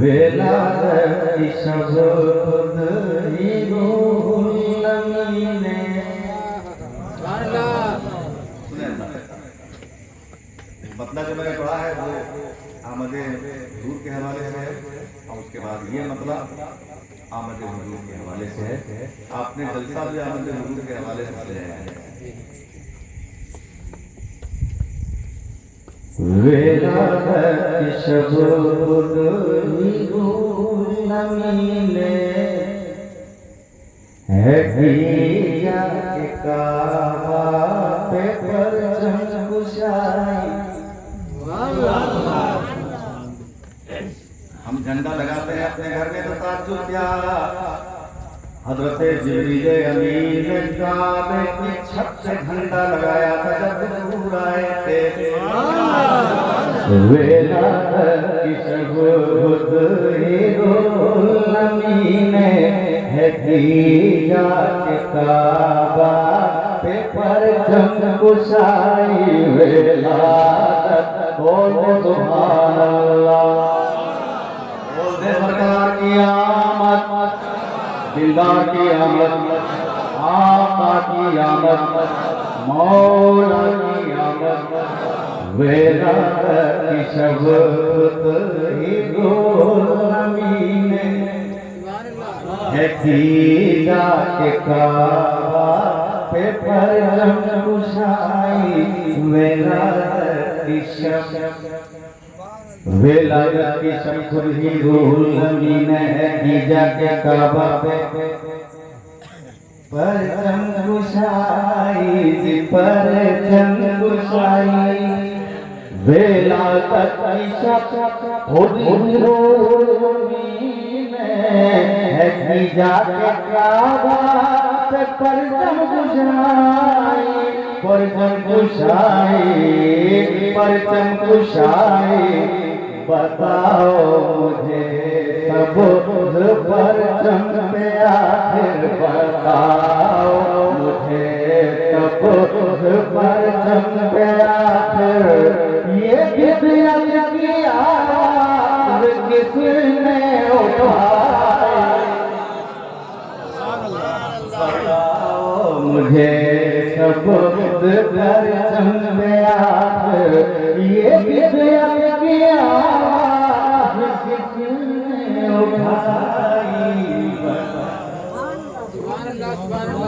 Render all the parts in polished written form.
वेला शब्द ही गुलमीने मतलब जो मैंने पढ़ा है वो आमद हुजूर के हवाले से है और उसके बाद ये मतलब आमद हुजूर के हवाले से है। आपने जलसा भी आमद हुजूर के हवाले से लिया है। वेला शब्द ही गुलमीने है किया के काबा पे परचम कुशाई। हम झंडा लगाते हैं अपने घर में तो ताज्जुब क्या, हजरत जिब्रील अमीन ने काबे की छत से झंडा लगाया था जब हुजूर आए थे। वेला की शब्द ही गुलमीने है किया के काबा पे परचम कुशाई। वेला बोल सुभान अल्लाह, बोल दे सरकार की आमद, दिलदार की आमद, आका की आमद, मौला की आमद। वेला की शब्द ही गुलमीने है किया के काबा पे परचम कुशाई। वेला की शब्द ही गुलमीने है किया के काबा पे परचम कुशाई, परचम कुशाई। वेला की शब्द है किया के काबा पे परचम कुशाई, परचम कुशाई, परचम कुशाई। बताओ मुझे सब परचम पे आखिर, बताओ मुझे सब परचम पे आखिर। ये किस्मत की आवाज़ किसने उठाई, बताओ मुझे सब परचम पे आखिर। ये किस्मत की आवाज़ किसने उठाई,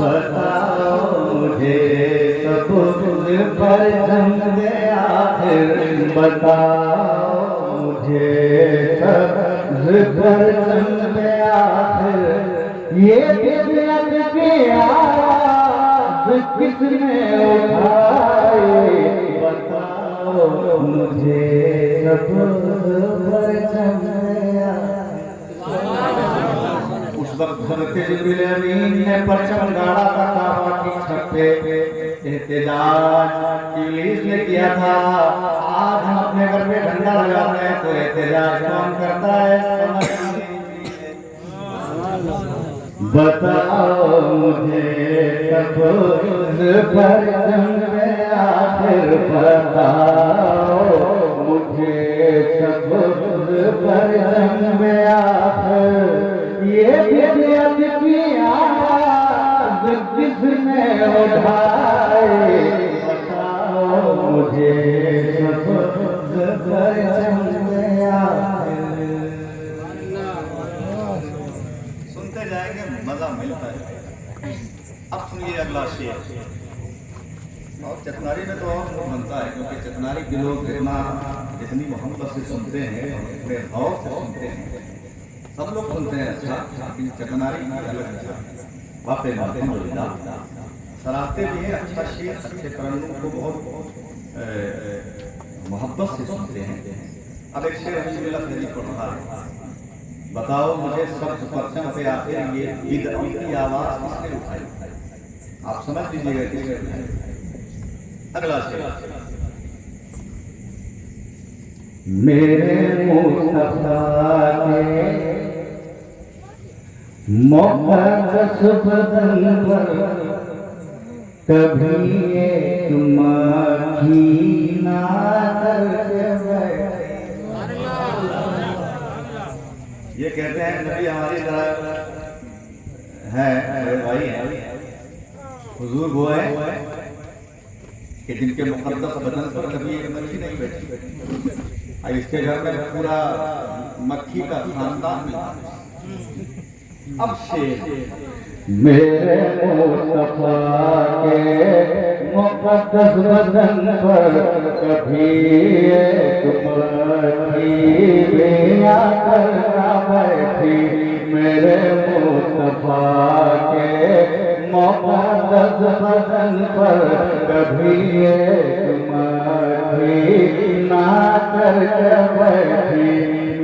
बताओ मुझे सब परचम पे आखिर। बताओ मुझे सब परचम पे आखिर। ये किस्मत की आवाज़ किसने उठाई, बताओ मुझे सब परचम पे आखिर। उस वक्त हजरत जिब्रील अमीन ने परचम गाड़ा था काबा की छत पे। एहतजाज इब्लीस ने किया था। आज हम अपने घर पे झंडा लगाते हैं तो एहतजाज कौन करता है, समझ लीजिए। बताओ मुझे सब परचम पे आखिर। बताओ मुझे सब परचम पे आखिर। ये किस्मत की आवाज़ किसने उठाई, बताओ मुझे सब परचम पे आखिर। सुनते जाएंगे मजा मिलता है। अब सुनिए अगला शेर। और चतनारी में तो और बनता है क्योंकि चतनारी के लोग जितनी मोहब्बत से सुनते हैं, इतने भाव से सुनते हैं, सब लोग सुनते हैं अच्छा, लेकिन चतनारी अलग है। वाकई अल्हम्दुलिल्लाह सराहते भी हैं, अच्छा शेर अच्छे तरन्नुम को बहुत मोहब्बत से सुनते हैं। अब एक शेर हबीबुल्लाह फरीद पढ़ रहा है। बताओ मुझे सब परचम पे आखिर ये बिदअत की आवाज़ किसने उठाई। आप समझ लीजिएगा किसने उठाई। अगला शेर। मेरे मुस्तफा के मुक़द्दस बदन पर कभी एक मक्खी ना करके बैठे। ये कहते हैं नबी हमारी तरह है, मेरे भाई है, हुजूर वो है कि जिनके मुकद्दस बदन पर कभी एक मक्खी नहीं बैठी। और इसके घर में पूरा मक्खी का खानदान मिला। अब शेर मेरे मुस्तफा के मुकद्दस बदन पर कभी एक मक्खी भी आकर ना बैठी। मेरे मुस्तफा के मुकद्दस बदन पर कभी एक मक्खी ना करके बैठी।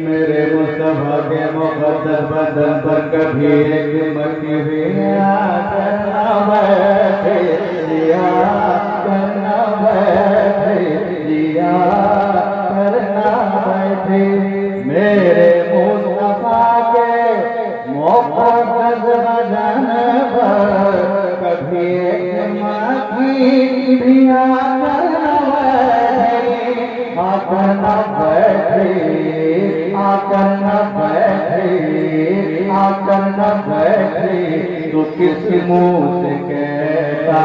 मेरे मुस्तफा के मुकद्दस बदन पर कभी एक मक्खी भी आकर ना बैठी। करना बैठी, जिया करना बैठी। मेरे मुस्तफा के मुकद्दस बदन पर कभी एक मक्खी भी आकर ना बैठी। आकर ना बैठी, आकर न बैठी, आकर न बैठी। तो किस मुँह से कहता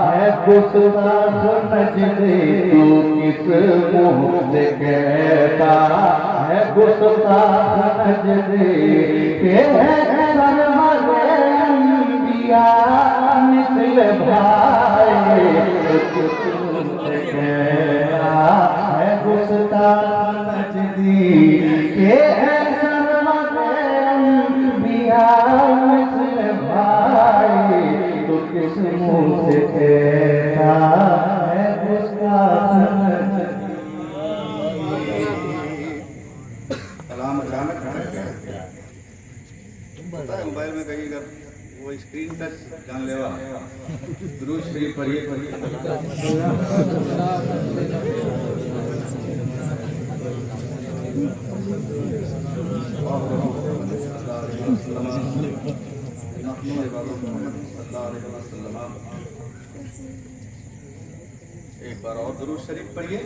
है गुस्ताख नजदे। तू किस मुँह से कहता है गुस्ताख नजदे। के सरवरे अंबिया मिस्ल भाई। किस मुँह से कहता है गुस्ताख नजदी। के सरवरे अंबिया मिस्ल भाई। तो किस मुँह से कहता है गुस्ताख नजदी। कलाम अचानक खड़ा गया। पता है मोबाइल में कहीं अगर वो स्क्रीन टच जानलेवा दुरूद शरीफ पढ़िए। एक बार और दुरूद शरीफ पढ़िए।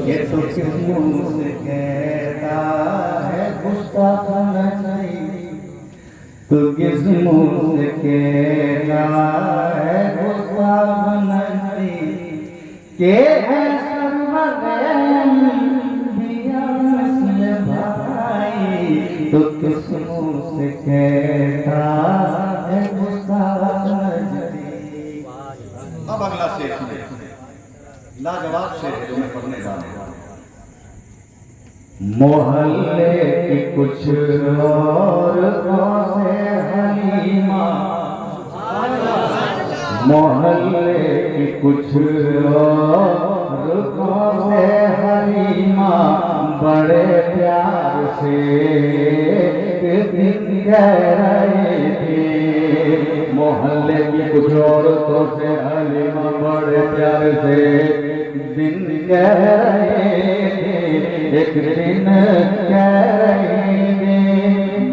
ये तो किस मुँह से कहता है गुस्ताख नजदी। तो किस मुँह से कहता है गुस्ताख नजदी। के है सरवरे अंबिया मिस्ल भाई। तो किस मुँह से कहता है गुस्ताख नजदी। अब अगला शेर सुनिए, लाजवाब शेर है जो मैं पढ़ने जा रहा हूँ। मोहल्ले की कुछ औरतों से हलीमा। मोहल्ले की कुछ औरतों से हलीमा। बड़े प्यार से एक दिन कह रही थी। मोहल्ले की कुछ औरतों से हलीमा बड़े प्यार से दिन कह रहे थे। एक दिन कह रही थी।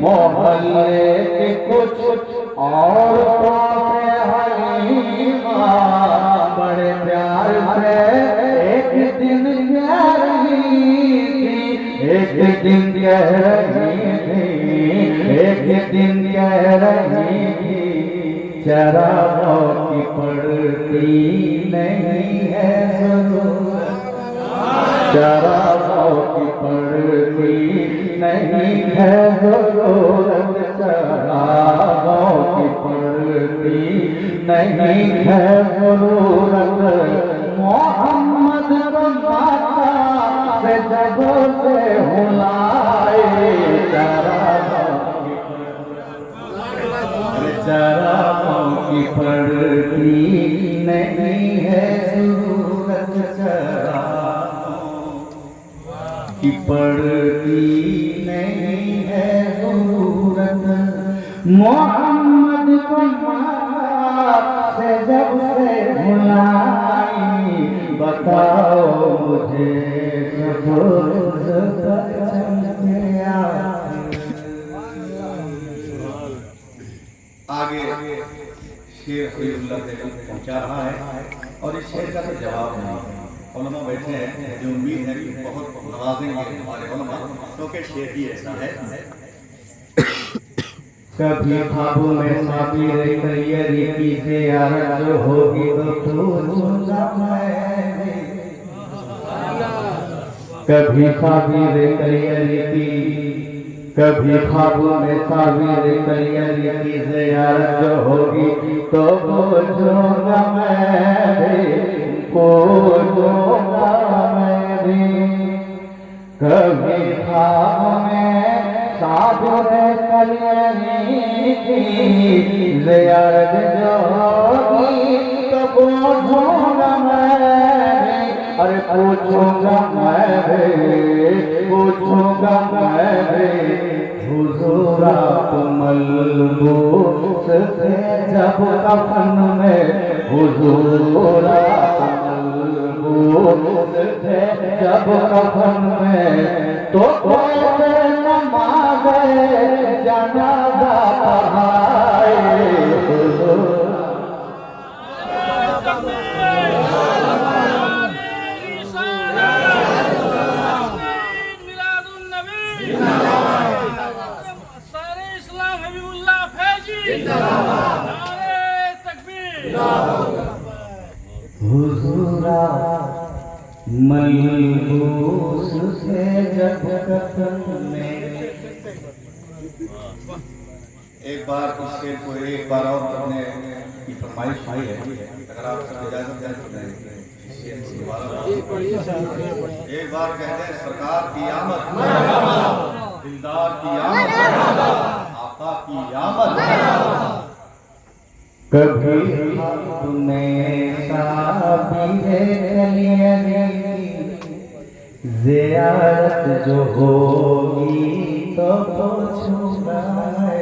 मोहल्ले के कुछ औरतों से हलीमा बड़े प्यार से एक दिन कह रही थी। एक दिन कह रही थी, एक दिन कह रही थी। चरागों की पड़ती नहीं है ज़रूरत। चरागों की पड़ती नहीं है ज़रूरत। चरागों की पड़ती नहीं है ज़रूरत। मोहम्मद को माता से जगों से हुलाए। चरागों की पड़ती नहीं है ज़रूरत। चरागों की पड़ती नहीं है ज़रूरत। मोहम्मद को माँ से जब से भुलाई। बताओ मुझे आगे शेर हबीबुल्लाह तक पहुंचा रहा है और इस शेर का तो जवाब नहीं। उलमा बैठे हैं, जो उम्मीद है कि बहुत नवाजेंगे हमारे उलमा, क्योंकि शेर ही ऐसा है। कभी ख्वाबों में साबिर करियरी की ज़ियारत जो होगी तो पूछूंगा मैं। कभी साबिर करियरी की, कभी ख्वाबों में साबिर करियरी की ज़ियारत जो होगी तो पूछूंगा मैं, पूछूंगा मैं भी। कभी ख्वाब में साबिर करियरी की ज़ियारत जो होगी तो पूछूंगा मैं, अरे पूछूंगा मैं भी, पूछूंगा मैं भी। हुजूर आप मलबूस थे जब कफन में, हुजूर आप मलबूस थे जब कफन में, तो कैसे नमाज़ जनाज़ा पढ़ाए। हुजूरा मलबूस से जब कफन में। एक बार इस शेर को एक बार और पढ़ने की फरमाइश आई है, अगर आप सब इजाजत दें तो मैं इस शेर को दोबारा एक बार कहते हैं, सरकार की आमद, दिलदार की आमद, आका की आमद। कभी तुम्हें साबिर करियरी ज़ियारत जो होगी तो पूछूंगा मैं।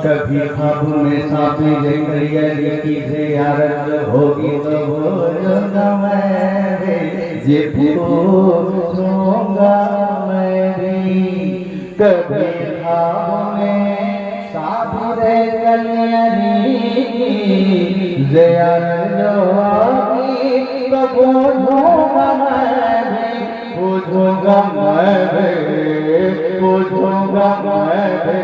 कभी ख्वाब में साबिर करियरी की ज़ियारत जो होगी तो पूछूंगा मैं, ये पूछूंगा मैं भी। कभी ख्वाब में साबिर करियरी की ज़ियारत जो होगी तो पूछूंगा मैं भी, पूछूंगा मैं भी, पूछूंगा मैं भी।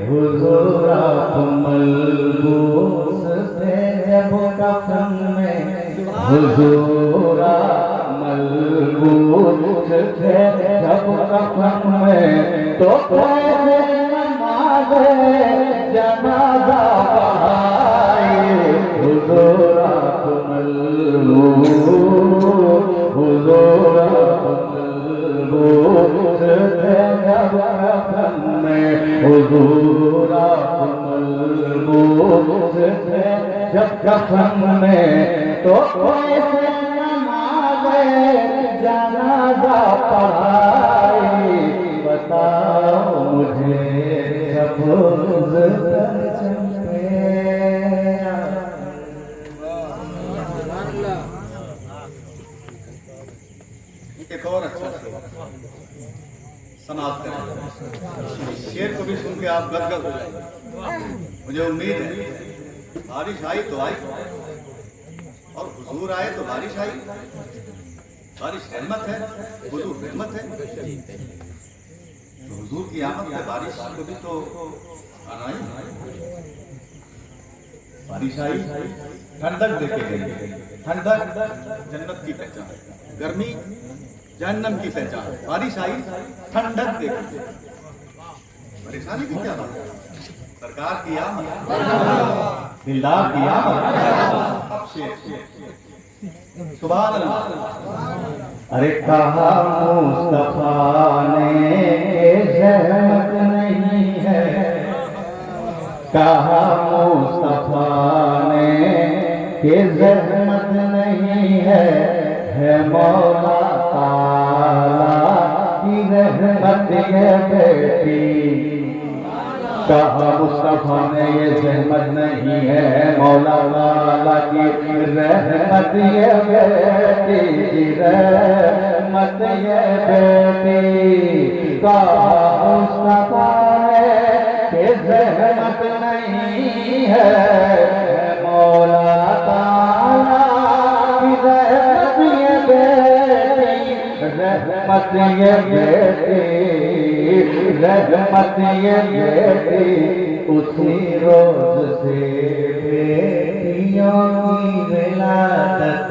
हुजूर आप मलबूस थे जब कफन में, हुजूर आप मलबूस थे जब कफन में, तो कैसे नमाज़ जनाज़ा पढ़ाए। हुजूर आप मलबूस, हुजूर आप मलबूस थे जब कफन में, हुजूर आप मलबूस थे जब कफन में, तो कैसे नमाज़ जनाज़ा पढ़ाए। बताओ मुझे सब्ज़ चमके। एक और अच्छा समाप्त करें। शेर को भी सुन के आप गदगद हो जाएंगे। मुझे उम्मीद है बारिश आई तो आई, और हुजूर आए तो बारिश आई। बारिश रहमत है, हुजूर रहमत है। तो हुजूर की आमद में बारिश को भी तो आना ही। बारिश आई, ठंडक देके गई। ठंडक जन्नत की पहचान, गर्मी जहन्नम की पहचान। बारिश आई, ठंडक देके। परेशानी की क्या बात है? सरकार की आमद, दिलदार की आमद। अब शेर, सुभान अल्लाह। अरे कहा मुस्तफा ने रहमत नहीं है, कहा मुस्तफा ने कि रहमत नहीं है मौला ताला की रहमत ये बेटी। कहा मुस्तफा ने ये रहमत नहीं है मौला ताला की रहमत ये बेटी, रहमत ये बेटी। कहा मुस्तफा ने कि रहमत नहीं है मौला ताला की रहमत ये बेटी, रहमत ये बेटी, रहमत ये बेटी, उसी रोज से बेटियों की विलादत,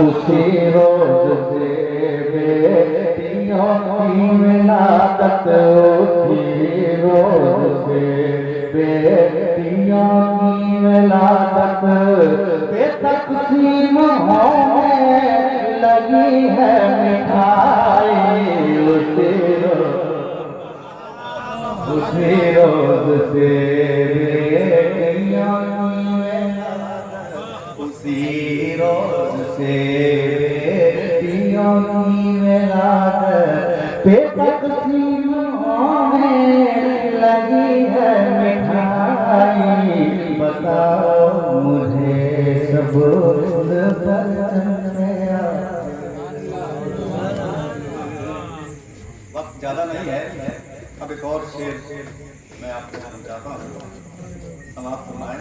उसी रोज से बेटियों की विलादत, उसी रोज से बेटियों की विलादत, बेतकसीम होने लगी है मिठाई, उसी रोज से बेटियों की विलादत, उसी रोज से बेटियों की विलादत, बेतकसीम होने लगी है मिठाई, बताओ मुझे सब वक्त ज़्यादा नहीं है, अब एक और शेर मैं आपको समझाता हूँ, हम आप फरमाएं।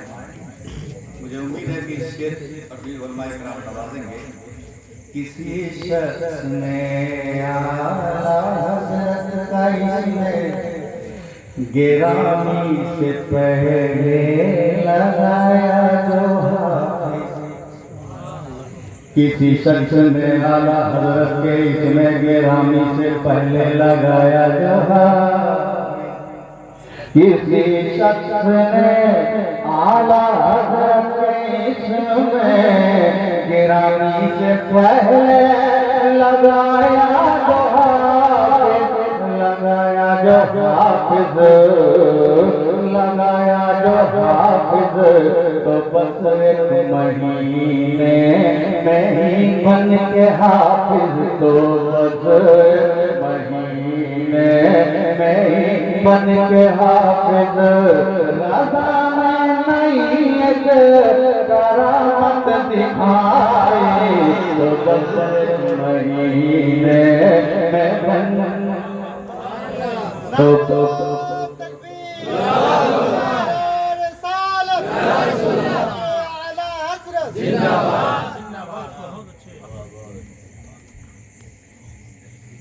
मुझे उम्मीद है कि इस शेर पर भी उलमाए किराम नवाजेंगे। किसी शख्स ने आला हज़रत का इसमें गिरामी से पहले लगाया जो हाफिज़, किसी शख्स ने आला हज़रत के इसमें गिरामी से पहले लगाया जो हाफिज़, किसी शख्स ने आला हज़रत के इसमें गिरामी से पहले लगाया जो हाफिज़, लगाया जो हाफिज़, लगाया जो हाफिज़, तो बस एक महीने में ही बन के हाफिज़, तो बस महीने में ही बन के हाफिज़, राजा नहीं एक करामत दिखाई, तो बस महीने में बन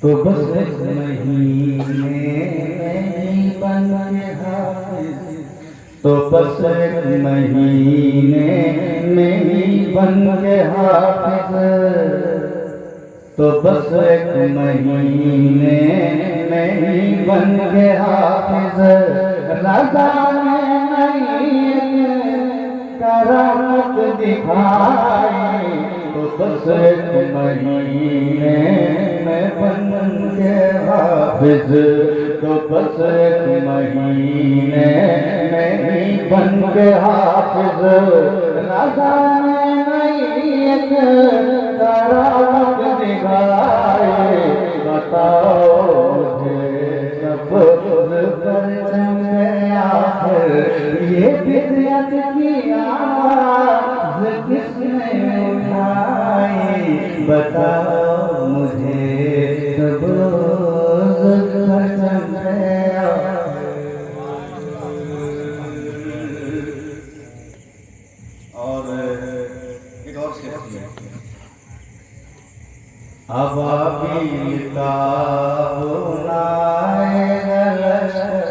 तो बस एक महीने में बन के हाफिज़, तो बस एक महीने में ही बन के हाफिज़, तो बस एक महीने में ही बन के हाफिज़, रज़ा में नहीं करामत दिखाई, तो बस एक महीने में बन के हाफिज़, तो बस एक महीने में ही बन के हाफिज़, रज़ा में नहीं करामत दिखाई, बताओ मुझे सब पर चले आखिर ये बिदअत की आवाज़ किसने उठाई, बताओ मुझे सब पर चले और एक और शेर अबाबील का बुलाएगा लश्कर,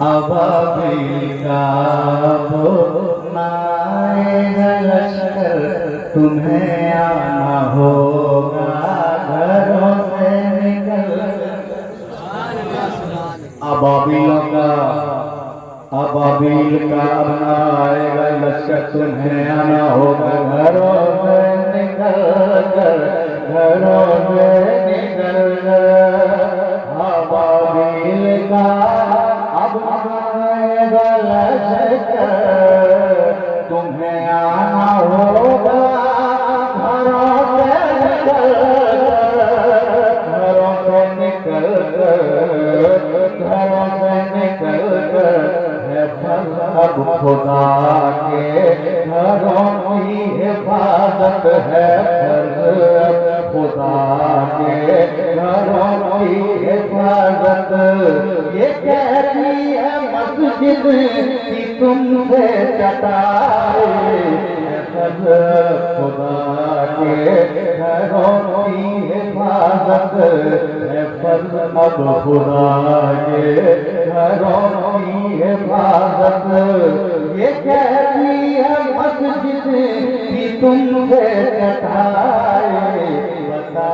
अबाबील का बुलाएगा लश्कर, तुम्हें आना होगा घरों से निकल, अबाबील का अपना आएगा लश्कर, तुम्हें आना होगा घरों से निकल कर, घरों से निकल कर, अबाबील का अब आएगा लश्कर, तुम्हें आना होगा घरों से निकल कर, घरों से निकल कर, घरों से निकल कर, अब खुदा के घरों की हिफाजत है, खुदा के घरों की हिफाजत, ये कहती है मस्जिद की तुमसे चटाई, खुदा के हिफाजत है फर्ज अब खुदा के घरों की हिफाजत। ये कहती है मस्जिद भी तुमसे कटाए बता